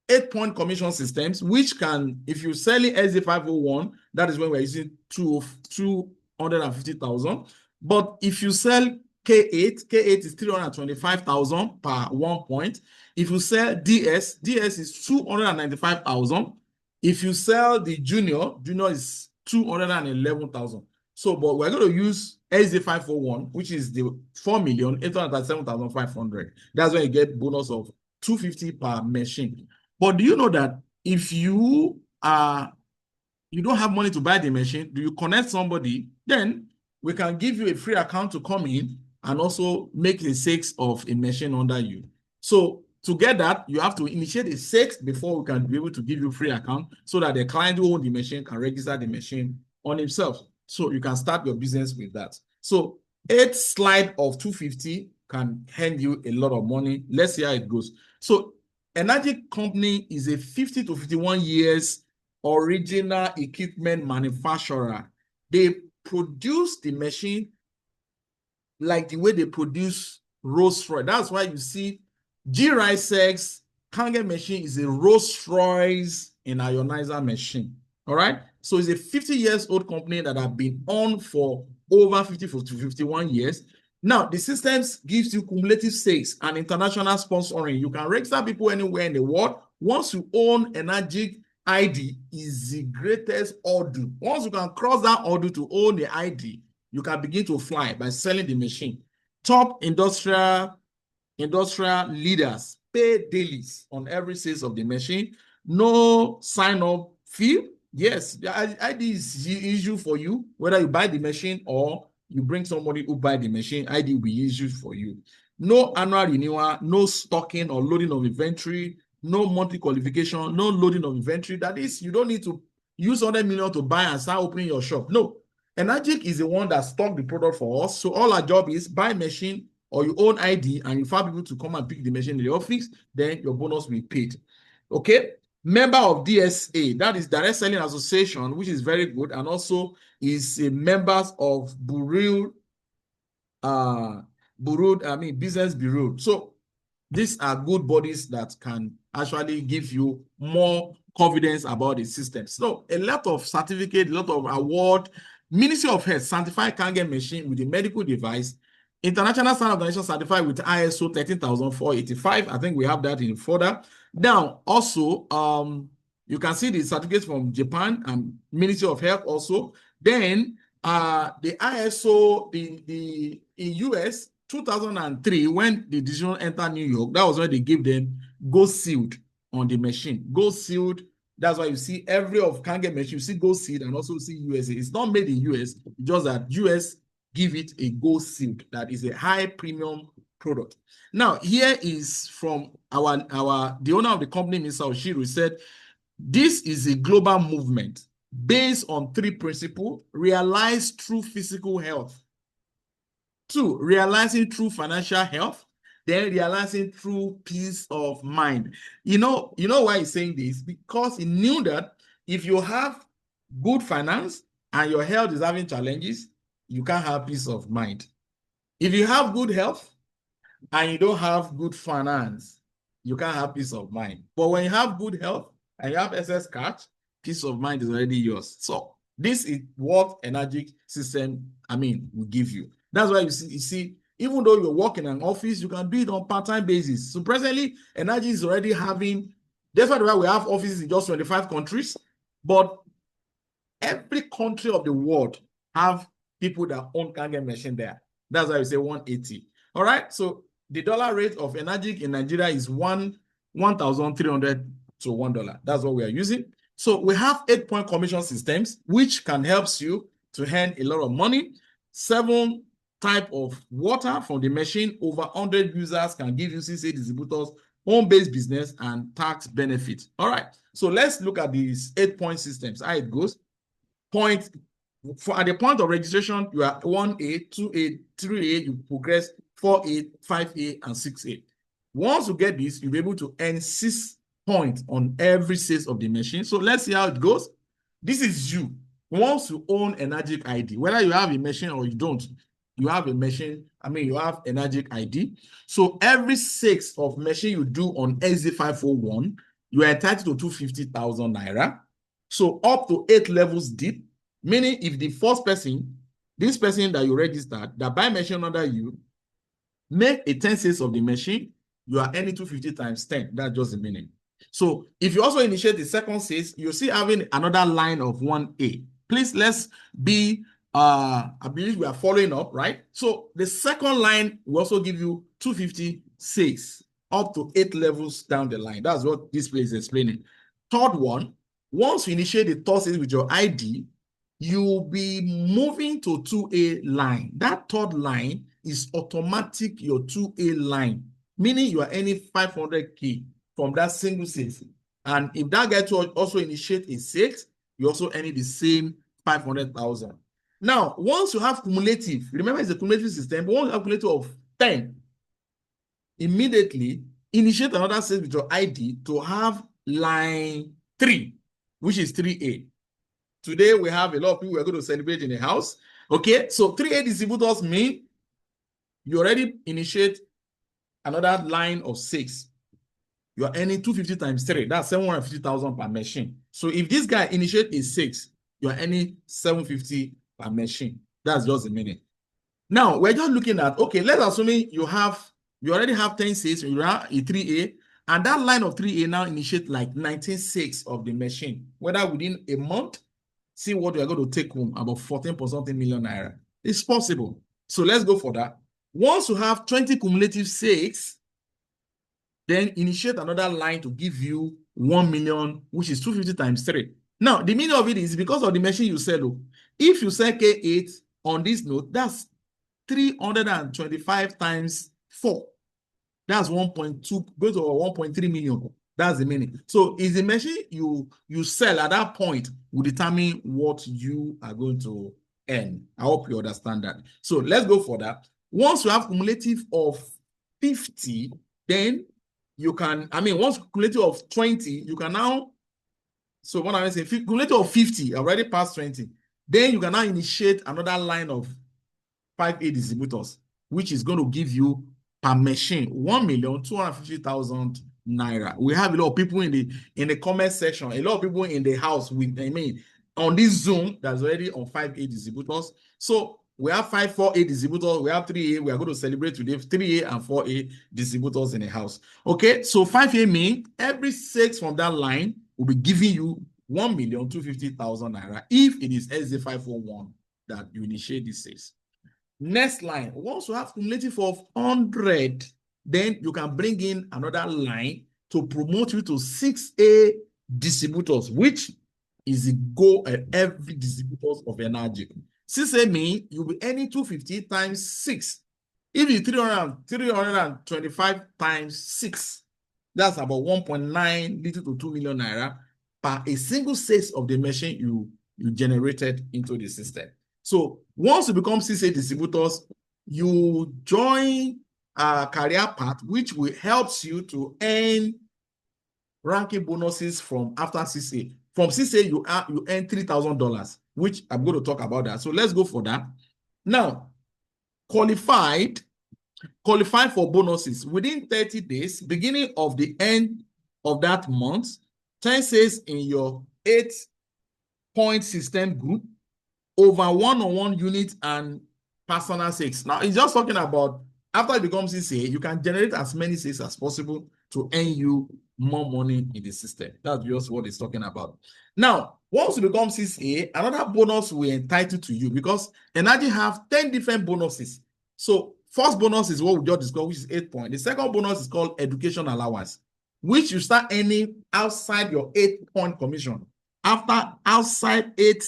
8-point commission systems, which can, if you sell it SZ501, that is when we're using 250,000. But if you sell K8 is 325,000 per 1 point. If you sell DS is 295,000. If you sell the junior is 211,000. So, but we're going to use SZ501, which is the 4,837,500. That's when you get bonus of 250 per machine. But do you know that if you don't have money to buy the machine, do you connect somebody, then we can give you a free account to come in and also make the sales of a machine under you. So to get that, you have to initiate a sales before we can be able to give you a free account so that the client who owns the machine can register the machine on himself. So you can start your business with that. So 8 slides of 250 can hand you a lot of money. Let's see how it goes. So Energy Company is a 50 to 51 years original equipment manufacturer. They produce the machine like the way they produce Rolls-Royce. That's why you see G-Ricex Kangen machine is a Rolls-Royce in ionizer machine. All right. So it's a 50 years old company that have been on for over 50 to 51 years. Now, the systems gives you cumulative sales and international sponsoring. You can register people anywhere in the world. Once you own Energy ID, is the greatest order. Once you can cross that order to own the ID, you can begin to fly by selling the machine. Top industrial leaders pay dailies on every sales of the machine. No sign-up fee. Yes, the ID is issued for you, whether you buy the machine or you bring somebody who buy the machine, ID will be issued for you. No annual renewal, no stocking or loading of inventory, no monthly qualification, no loading of inventory. That is, you don't need to use 100 million to buy and start opening your shop. No, Energic is the one that stock the product for us. So all our job is buy machine or you own ID and you find people to come and pick the machine in the office, then your bonus will be paid. Okay. Member of DSA, that is Direct Selling Association, which is very good, and also is a members of Business Bureau. So these are good bodies that can actually give you more confidence about the system. So a lot of certificate, a lot of award. Ministry of Health certified Kangen machine with a medical device. International Standard Organization certified with ISO 13485. I think we have that in further. Now, also, you can see the certificates from Japan and Ministry of Health also. Then the ISO, in US, 2003, when the decision entered New York, that was when they gave them gold sealed on the machine. Gold sealed. That's why you see every of Kangen machine, you see gold sealed and also see USA. It's not made in US, just that US give it a gold sealed. That is a high premium product. Now, here is from the owner of the company, Mr. Oshiru, said, this is a global movement based on 3 principles: realize true physical health, 2, realizing true financial health, then realizing true peace of mind. You know why he's saying this? Because he knew that if you have good finance and your health is having challenges, you can't have peace of mind. If you have good health and you don't have good finance, you can't have peace of mind. But when you have good health and you have excess cash, peace of mind is already yours. So this is what Energy system, will give you. That's why you see, even though you work in an office, you can do it on part-time basis. So presently, Energy is already having, that's why we have offices in just 25 countries, but every country of the world have people that own Kangen machine there. That's why we say 180. All right. So the dollar rate of Energy in Nigeria is 1,300 to $1. That's what we are using. So we have 8-point commission systems, which can help you to earn a lot of money. 7 type of water from the machine. Over 100 users can give you CCA distributors, home-based business, and tax benefits. All right. So let's look at these 8-point systems, how it goes. At the point of registration, you are 1A, 2A, 3A, you progress 4A, 5A, and 6A. Once you get this, you'll be able to earn 6 points on every sales of the machine. So let's see how it goes. This is you. once you own Energic ID, whether you have a machine or you don't, you have a machine, you have Energic ID. So every 6 of machine you do on SZ501, you are entitled to 250,000 naira. So up to 8 levels deep, meaning if the first person, this person that you registered, that buy machine under you, make a 10 sales of the machine, you are earning 250 times 10. That's just the meaning. So if you also initiate the second sales, you're still having another line of 1A. Please, let's be, I believe we are following up, right? So the second line will also give you 256 up to 8 levels down the line. That's what this place is explaining. Third one, once you initiate the third sales with your ID, you'll be moving to 2A line. That third line is automatic your 2A line, meaning you are earning 500K from that single sales. And if that guy to also initiate a sales, you also earning the same 500,000. Now, once you have cumulative, remember it's a cumulative system, but once you have cumulative of 10, immediately initiate another sales with your ID to have line 3, which is 3A. Today, we have a lot of people who are going to celebrate in the house. Okay, so 3A distributors mean you already initiate another line of 6. You are earning 250 times 3. That's 750,000 per machine. So if this guy initiate a 6, you are earning 750 per machine. That's just the meaning. Now, we're just looking at, okay, let's assume you already have 10 6, you have a 3A, and that line of 3A now initiate like 19 6 of the machine, whether within a month. See what we are going to take home, about 14.something million naira. It's possible. So let's go for that. Once you have 20 cumulative 6, then initiate another line to give you 1 million, which is 250 times 3. Now, the meaning of it is because of the machine you sell. If you sell K8 on this note, that's 325 times 4. That's 1.2, go to 1.3 million. That's the meaning. So is the machine you sell at that point will determine what you are going to earn. I hope you understand that. So let's go for that. Once you have cumulative of 50, then you can, once cumulative of 20, you can now, so what I'm saying, cumulative of 50, already past 20, then you can now initiate another line of 5A distributors, which is going to give you per machine 1,250,000 naira. We have a lot of people in the comment section, a lot of people in the house with, on this Zoom that's already on 5A distributors. So we have 4A distributors, we have 3A, we are going to celebrate today 3A and 4A distributors in the house. Okay, so 5A means every 6 from that line will be giving you 1,250,000 naira if it is SZ501 that you initiate this 6. Next line, once you have cumulative of 100, then you can bring in another line to promote you to 6A distributors, which is the goal at every distributors of energy. 6A means you'll be earning 250 times 6. If it's 325 times 6, that's about 1.9 little to 2 million naira per a single sales of the machine you generated into the system. So once you become 6A distributors, you join a career path, which will help you to earn ranking bonuses from after 6A. From 6A, you earn $3,000, which I'm going to talk about that. So let's go for that. Now, qualify for bonuses within 30 days, beginning of the end of that month. 10 says in your 8-point system group, over one-on-one unit and personal sales. Now, it's just talking about after it becomes 6A, you can generate as many sales as possible to earn you more money in the system. That's just what it's talking about. Now, once you become 6A, another bonus will entitle to you because Energy have 10 different bonuses. So, first bonus is what we just discussed, which is 8 points. The second bonus is called education allowance, which you start earning outside your 8-point commission. After outside 8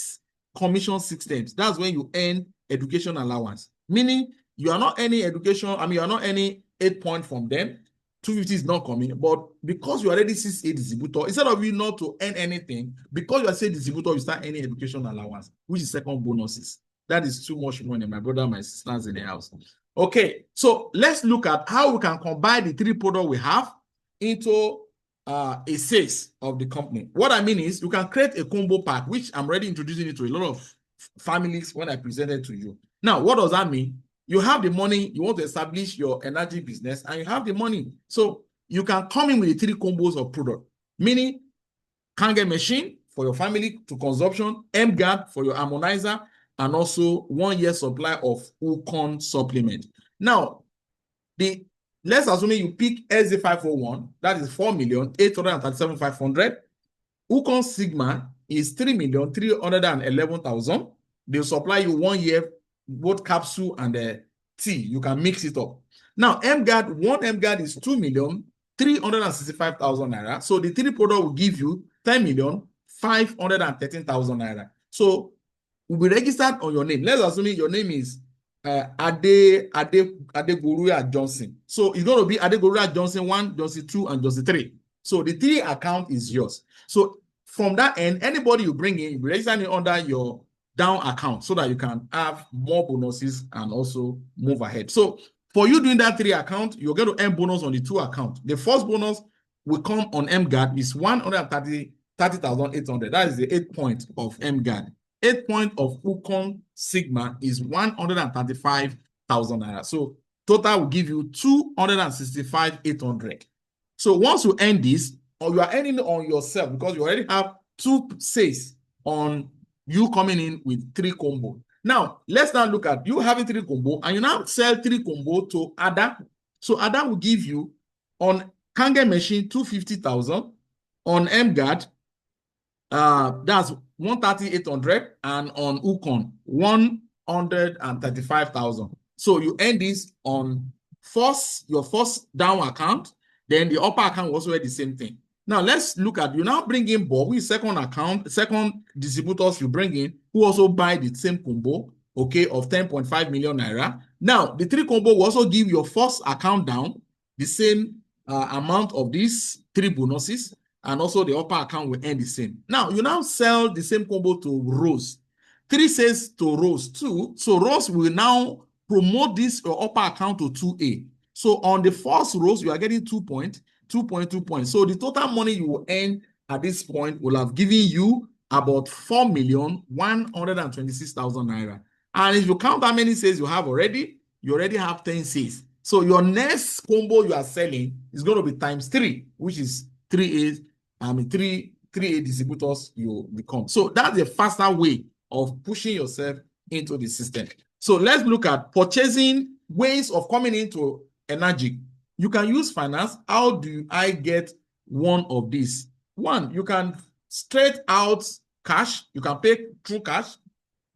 commission systems, that's when you earn education allowance, meaning you are not earning education, you are not earning 8 points from them, 250 is not coming, but because you are already 6A distributor, instead of you not to earn anything, because you are 6A distributor, you start earning education allowance, which is second bonuses. That is too much money, my brother, my sisters in the house. Okay, so let's look at how we can combine the 3 products we have into a sales of the company. What I mean is you can create a combo pack, which I'm already introducing it to a lot of families when I presented to you. Now, what does that mean? You have the money, you want to establish your energy business, and you have the money. So you can come in with the 3 combos of product, meaning Kangen machine for your family to consumption, MGAD for your harmonizer, and also 1 year supply of Ukon supplement. Now, let's assume you pick SZ501, that is 4,837,500. Ukon Sigma is 3,311,000. They'll supply you 1 year, both capsule and tea. You can mix it up. Now, MGAD, one MGAD is 2,365,000 naira. So the 3 product will give you 10,513,000 naira. So will be registered on your name. Let's assume your name is Adegoruya Johnson. So it's going to be Adegoruya Johnson 1, Johnson 2, and Johnson 3. So the 3 account is yours. So from that end, anybody you bring in, you register it under your down account so that you can have more bonuses and also move ahead. So for you doing that 3 account, you're going to earn bonus on the 2 account. The first bonus will come on MGAD is 130,800. That is the 8 point of MGAD. 8 point of Ukon Sigma is 135,000 naira. So total will give you 265,800. So once you earn this, or you are earning it on yourself because you already have 2 sales on you coming in with 3 combo. Now, let's now look at you having 3 combo and you now sell 3 combo to Ada. So Ada will give you on Kangen machine 250,000, on MGAD, that's 130,800, and on Ukon 135,000. So you earn this on your first down account, then the upper account will also earn the same thing. Now let's look at you now bring in Bob with second distributors you bring in who also buy the same combo, okay, of 10.5 million naira. Now the 3 combo will also give your first account down the same amount of these 3 bonuses, and also the upper account will end the same. Now you now sell the same combo to Rose. 3 sales to Rose 2. So Rose will now promote this your upper account to 2A. So on the first Rose, you are getting 2 points. So the total money you will earn at this point will have given you about 4,126,000 naira. And if you count how many sales you have already, you already have 10 sales. So your next combo you are selling is going to be times 3, which is 3 distributors you become. So that's a faster way of pushing yourself into the system. So let's look at purchasing ways of coming into energy. You can use finance. How do I get one of these? One, you can straight out cash. You can pay through cash.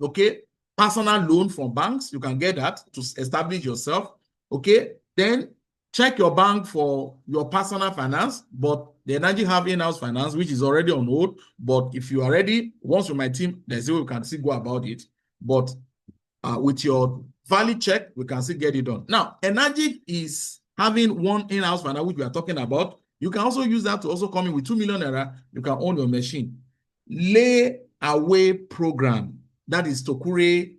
Okay. Personal loan from banks. You can get that to establish yourself. Okay. Then check your bank for your personal finance, but the energy have in-house finance, which is already on hold. But if you are ready, once with my team, there's a way we can still go about it. But with your value check, we can still get it done. Now, energy is having one in-house finance, which we are talking about. You can also use that to also come in with 2 million naira. You can own your machine. Lay away program, that is Tokure,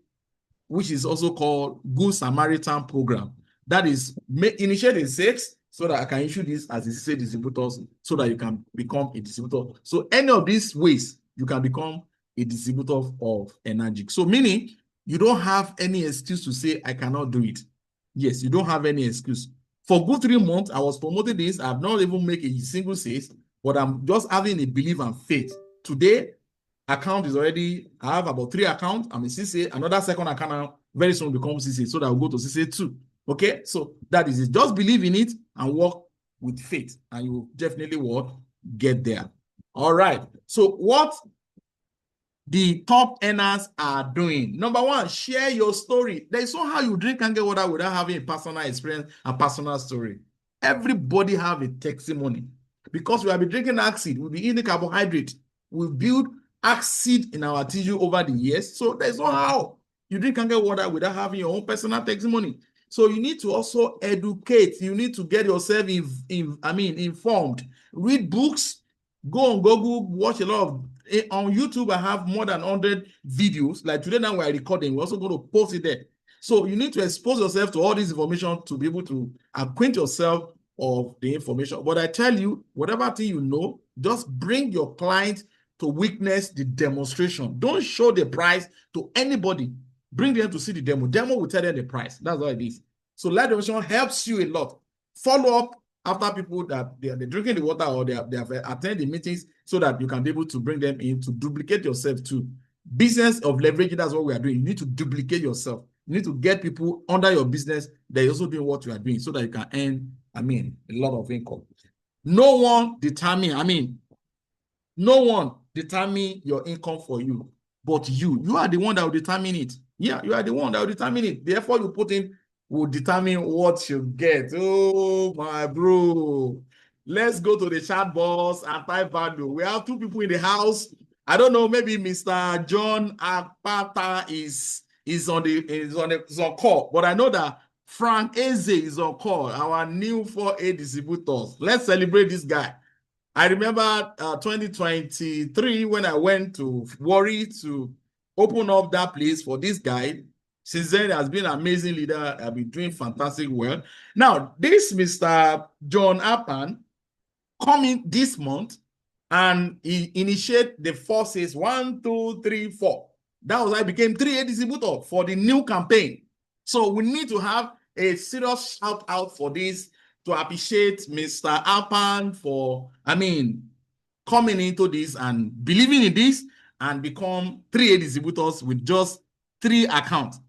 which is also called Good Samaritan program. That is initiate in 6 so that I can issue this as a sales distributors so that you can become a distributor. So any of these ways, you can become a distributor of energy. So meaning you don't have any excuse to say, I cannot do it. Yes, you don't have any excuse. For good 3 months, I was promoting this. I have not even made a single sales, but I'm just having a belief and faith. Today, account is already, I have about 3 accounts. I'm a CCA, another second account now, very soon become CCA, so that will go to CCA 2. Okay, so that is it. Just believe in it and work with faith, and you will definitely will get there. All right. So what the top earners are doing. Number 1, share your story. There is no how you drink and get water without having a personal experience and personal story. Everybody have a testimony because we have been drinking acid, we'll be eating carbohydrate. We've built acid in our tissue over the years. So there's no how you drink and get water without having your own personal testimony. So you need to also educate. You need to get yourself informed. Read books. Go on Google. Watch a lot of on YouTube. I have more than 100 videos. Like today now we're recording. We're also going to post it there. So you need to expose yourself to all this information to be able to acquaint yourself of the information. But I tell you, whatever thing you know, just bring your client to witness the demonstration. Don't show the price to anybody. Bring them to see the demo. Demo will tell them the price. That's all it is. So live demonstration helps you a lot. Follow up after people that they're drinking the water or they have attended the meetings so that you can be able to bring them in to duplicate yourself too. Business of leveraging, that's what we are doing. You need to duplicate yourself. You need to get people under your business that are also doing what you are doing so that you can earn, a lot of income. No one determine your income for you, but you are the one that will determine it. Yeah, you are the one that will determine it. The effort you put in will determine what you get. Oh, my bro. Let's go to the chat box and type value. We have two people in the house. I don't know, maybe Mr. John Apata is on call, but I know that Frank Eze is on call, our new 4A distributors. Let's celebrate this guy. I remember 2023 when I went to Warri to open up that place for this guy. Since then, he has been an amazing leader. I've been doing fantastic work. Now, this Mr. John Appan coming this month and he initiate the forces 1, 2, 3, 4. That was how I became 3A distributor for the new campaign. So we need to have a serious shout out for this to appreciate Mr. Alpan for, coming into this and believing in this and become 3A distributors with just 3 accounts.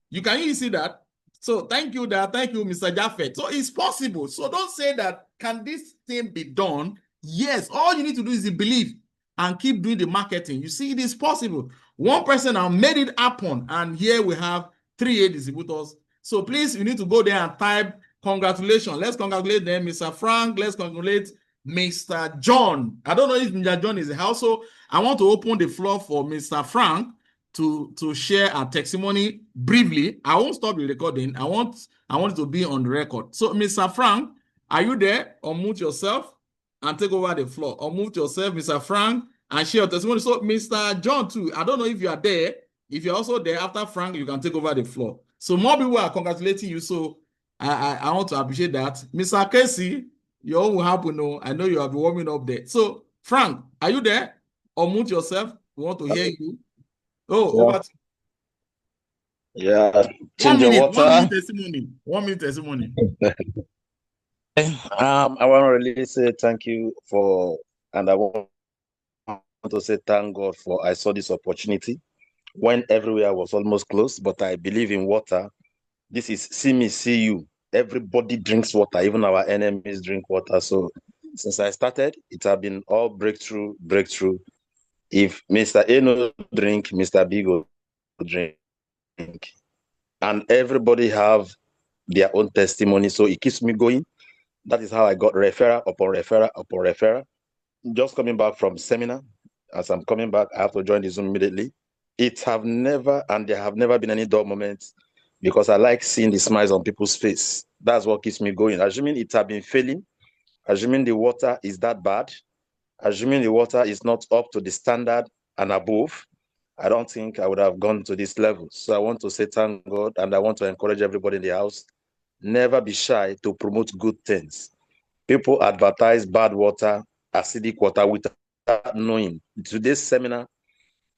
You can really see that. So thank you, Mr. Jaffet. So it's possible. So don't say that, can this thing be done? Yes, all you need to do is believe and keep doing the marketing. You see, it is possible. One person has made it happen, and here we have 3A distributors. So please, you need to go there and type congratulations. Let's congratulate them, Mr. Frank. Let's congratulate Mr. John. I don't know if Mr. John is in the house, so I want to open the floor for Mr. Frank to share a testimony briefly. I won't stop the recording. I want it to be on the record. So, Mr. Frank, are you there? Unmute yourself and take over the floor. Unmute yourself, Mr. Frank, and share your testimony. So, Mr. John, too, I don't know if you are there. If you're also there after Frank, you can take over the floor. So, more people are congratulating you. So, I want to appreciate that. Mr. Casey, your own will happen. No, I know you have been warming up there. So, Frank, are you there? Unmute yourself. We want to hear you. Oh, yeah. over to you. Yeah, change your water. 1 minute testimony. 1 minute testimony. I want to really say thank you and I want to say thank God for I saw this opportunity when everywhere was almost closed, but I believe in water. This is see me, see you. Everybody drinks water, even our enemies drink water. So since I started, it has been all breakthrough. If Mr. A no drink, Mr. B go drink. And everybody have their own testimony. So it keeps me going. That is how I got referral upon referral. Just coming back from seminar. As I'm coming back, I have to join the Zoom immediately. There have never been any dull moments because I like seeing the smiles on people's face. That's what keeps me going. Assuming it has been failing, assuming the water is that bad, assuming the water is not up to the standard and above, I don't think I would have gone to this level. So I want to say thank God, and I want to encourage everybody in the house, never be shy to promote good things. People advertise bad water, acidic water without knowing. Today's seminar,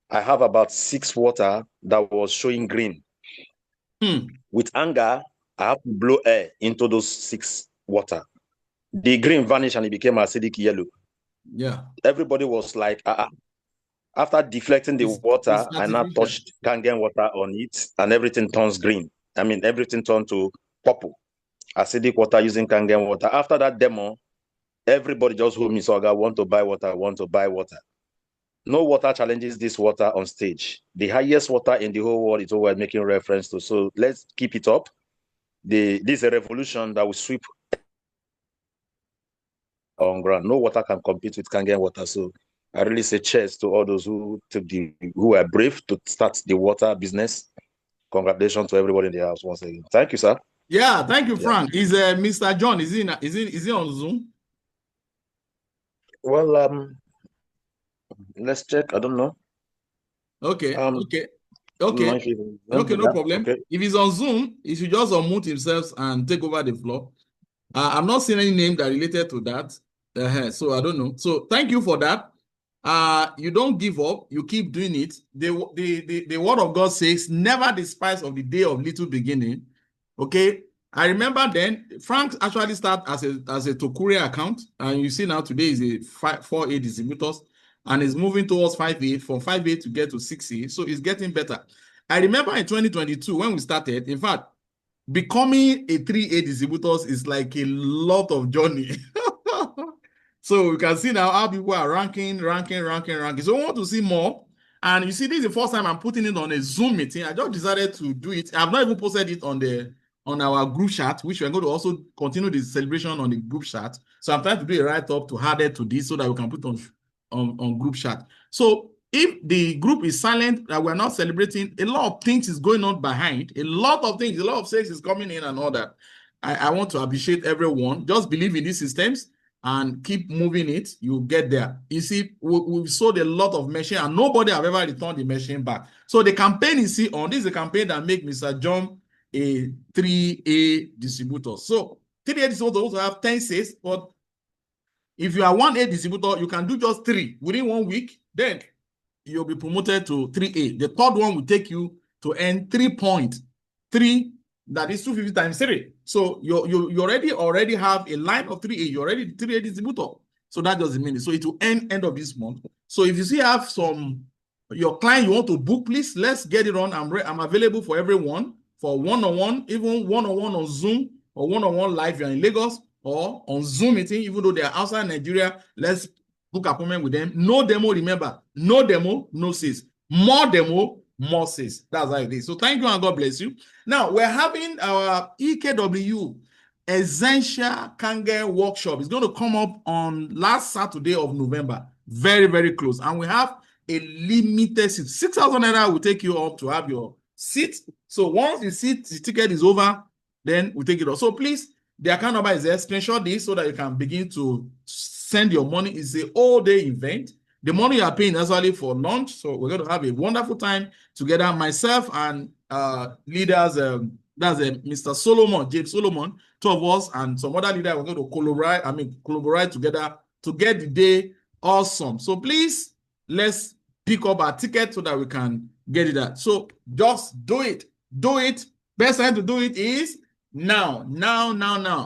I have about 6 water that was showing green. With anger, I have to blow air into those 6 water. The green vanished and it became acidic yellow. Yeah. Everybody was like, After deflecting the water, I now touched Kangen water on it and everything turns green. Everything turned to purple. Acidic water using Kangen water. After that demo, everybody just hold me. So I want to buy water. No water challenges this water on stage. The highest water in the whole world is what we're making reference to. So let's keep it up. This is a revolution that will sweep on ground. No water can compete with Kangen water. So I really say cheers to all those who are brave to start the water business. Congratulations to everybody in the house once again. Thank you, sir. Yeah, thank you, Frank. Is Mr. John is he on Zoom? Well, let's check. I don't know. Okay. No No problem. Okay. If he's on Zoom, he should just unmute himself and take over the floor. I'm not seeing any name that related to that. So I don't know. So thank you for that. You don't give up. You keep doing it. The word of God says, never despise of the day of little beginning. Okay. I remember then Frank actually started as a Tokuri account, and you see now today is a 4A distributors, and is moving towards 5A, from 5A to get to 6A. So it's getting better. I remember in 2022 when we started, in fact, becoming a 3A distributors is like a lot of journey. So you can see now how people are ranking. So we want to see more. And you see, this is the first time I'm putting it on a Zoom meeting. I just decided to do it. I've not even posted it on our group chat, which we're going to also continue the celebration on the group chat. So I'm trying to do a write-up to add it to this so that we can put on group chat. So if the group is silent, that we're not celebrating, a lot of things is going on behind. A lot of things, a lot of sales is coming in and all that. I want to appreciate everyone. Just believe in these systems and keep moving it. You'll get there. You see, we've sold a lot of machine and nobody have ever returned the machine back. So the campaign you see on this is a campaign that make Mr. John a 3A distributor. So 3A distributor also have 10 sales, but if you are 1A distributor, you can do just 3 within 1 week. Then you'll be promoted to 3A. The third one will take you to earn 3.3. That is 250 times 3. So you already have a line of 3A. You're already 3A distributor. So that doesn't mean it. So it will end of this month. So if you still have your client you want to book, please, let's get it on. I'm available for everyone for one-on-one, even one-on-one on Zoom or one-on-one live. You're in Lagos or on Zoom meeting, even though they're outside Nigeria. Let's book appointment with them. No demo, remember. No demo, no sales. More demo, more sales. That's how it is. So thank you and God bless you. Now, we're having our EKW Essential Kangen workshop. It's going to come up on last Saturday of November. Very, very close. And we have a limited seat. 6,000 naira will take you up to have your seat. So once the ticket is over, then we take it off. So please, the account number is there. Screenshot this so that you can begin to send your money. It's an all-day event. The money you are paying is actually for lunch. So we're going to have a wonderful time together. Myself and leaders, that's Mr. Solomon, James Solomon, 2 of us, and some other leaders. We're going to collaborate together to get the day awesome. So please, let's pick up our ticket so that we can get it out. So just do it. Do it. Best time to do it is now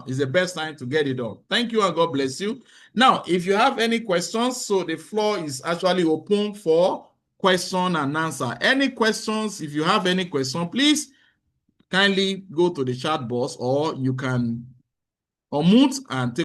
is the best time to get it done. Thank you and God bless you. Now, if you have any questions, so the floor is actually open for question and answer. Any questions? If you have any question, please kindly go to the chat box, or you can unmute and take